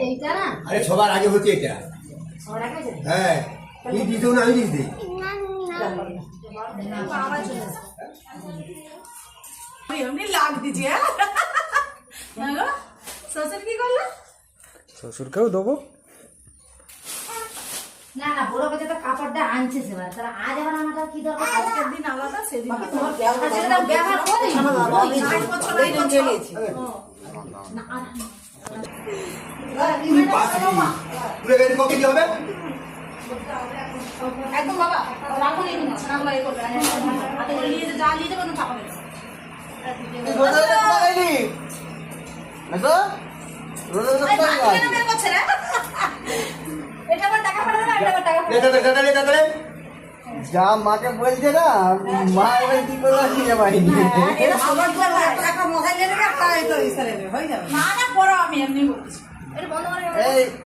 এইটা না আরে সবার আগে হচ্ছে এটা। সবার আগে আছে হ্যাঁ কি দিছো না আমি দিছি। আমার জন্য এমনি লাগ দিছে হ্যাঁ শ্বশুর কি করলো শ্বশুরকেও দেবো। না না বড় কথা তো কাপড়টা আনছে সেবার তাহলে আজ আবার আমারটা কি দরকার আজকের দিন আলাদা সেদিন আলাদা। তোমার ব্যবহার করি আট বছর আগে চলেছে তুমি পাঁচি পুরো গাড়ি কবে কি হবে? একদম বাবা রাখো নিয়ে নিন ছানাগুলো এই করবে হাতে করে নিয়ে যা নিয়ে যাবে চাপা দেবে রোজা কোথায় গেলি? দেখো রোজা কোথায় গেলি? বের করছে রে এটা আবার টাকা পাঠাবে না এটা আবার টাকা দাদা যা মাকে বলছে না মা এবার কি করে নিয়ে পারিনি এটা সবার তো একটা মোবাইল নেবে একটা এটা ইসা নেবে হয়ে যাবে না না পড়ো আমি এমনি বলছি এটা বন্ধ করে এই